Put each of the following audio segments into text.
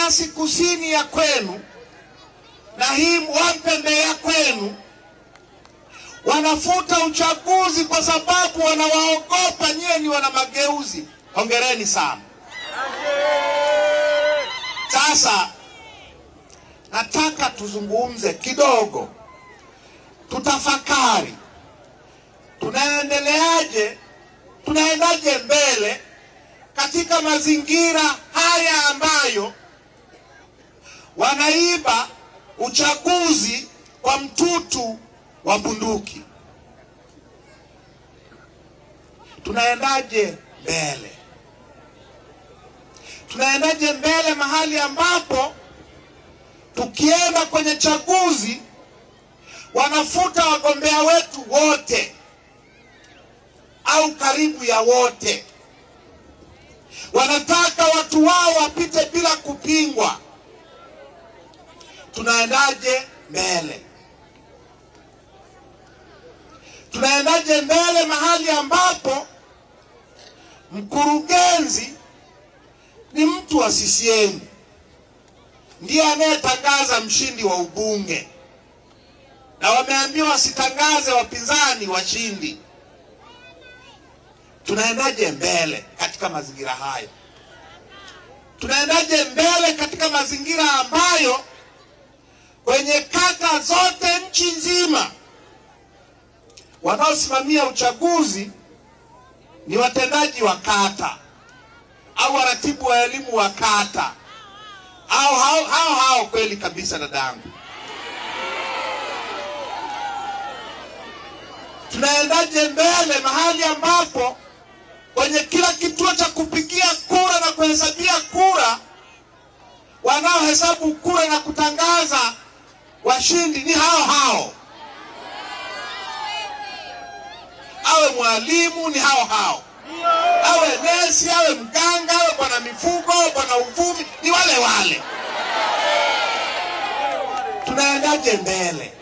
Masasi kusini ya kwenu na hii Wampembe ya kwenu wanafuta uchaguzi kwa sababu wanawaogopa nyie ni wana mageuzi. Hongereni sana. Sasa nataka tuzungumze kidogo, tutafakari tunaendaje mbele katika mazingira haya ambayo wanaiba uchaguzi kwa mtutu wa bunduki. Tunaendaje mbele? Tunaendaje mbele mahali ambapo tukienda kwenye chaguzi wanafuta wagombea wetu wote au karibu ya wote, wanataka watu wao wapite bila kupingwa. Tunaendaje mbele? Tunaendaje mbele mahali ambapo mkurugenzi ni mtu wa CCM, ndiye anayetangaza mshindi wa ubunge, na wameambiwa wasitangaze wapinzani washindi? Tunaendaje mbele katika mazingira hayo? Tunaendaje mbele katika mazingira ambayo kwenye kata zote nchi nzima wanaosimamia uchaguzi ni watendaji wa kata au waratibu wa elimu wa kata au hao kweli kabisa dadangu? Tunaendaje mbele mahali ambapo kwenye kila kituo cha kupigia kura na kuhesabia kura wanaohesabu kura na kutangaza washindi ni hao? Awe mwalimu ni hao, awe nesi, awe mganga, awe bwana mifugo, bwana uvuvi, ni wale. Tunaendaje mbele?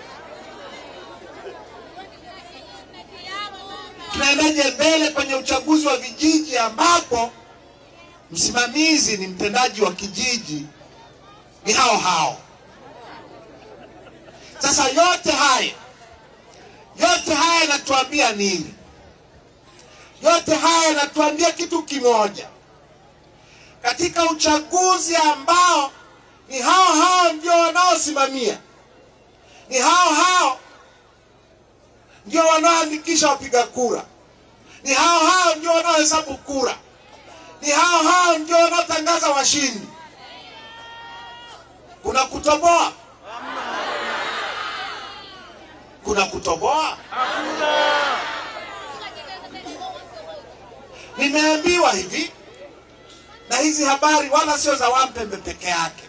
Tunaendaje mbele kwenye uchaguzi wa vijiji ambapo msimamizi ni mtendaji wa kijiji ni hao? Sasa yote haya yanatuambia nini? Yote haya yanatuambia kitu kimoja. Katika uchaguzi ambao ni hao ndio wanaosimamia, ni hao ndio wanaoandikisha wapiga kura, ni hao ndio wanaohesabu kura, ni hao ndio wanaotangaza washindi, kuna kutoboa? Kuna kutoboa? Nimeambiwa hivi, na hizi habari wala sio za Wampembe peke yake,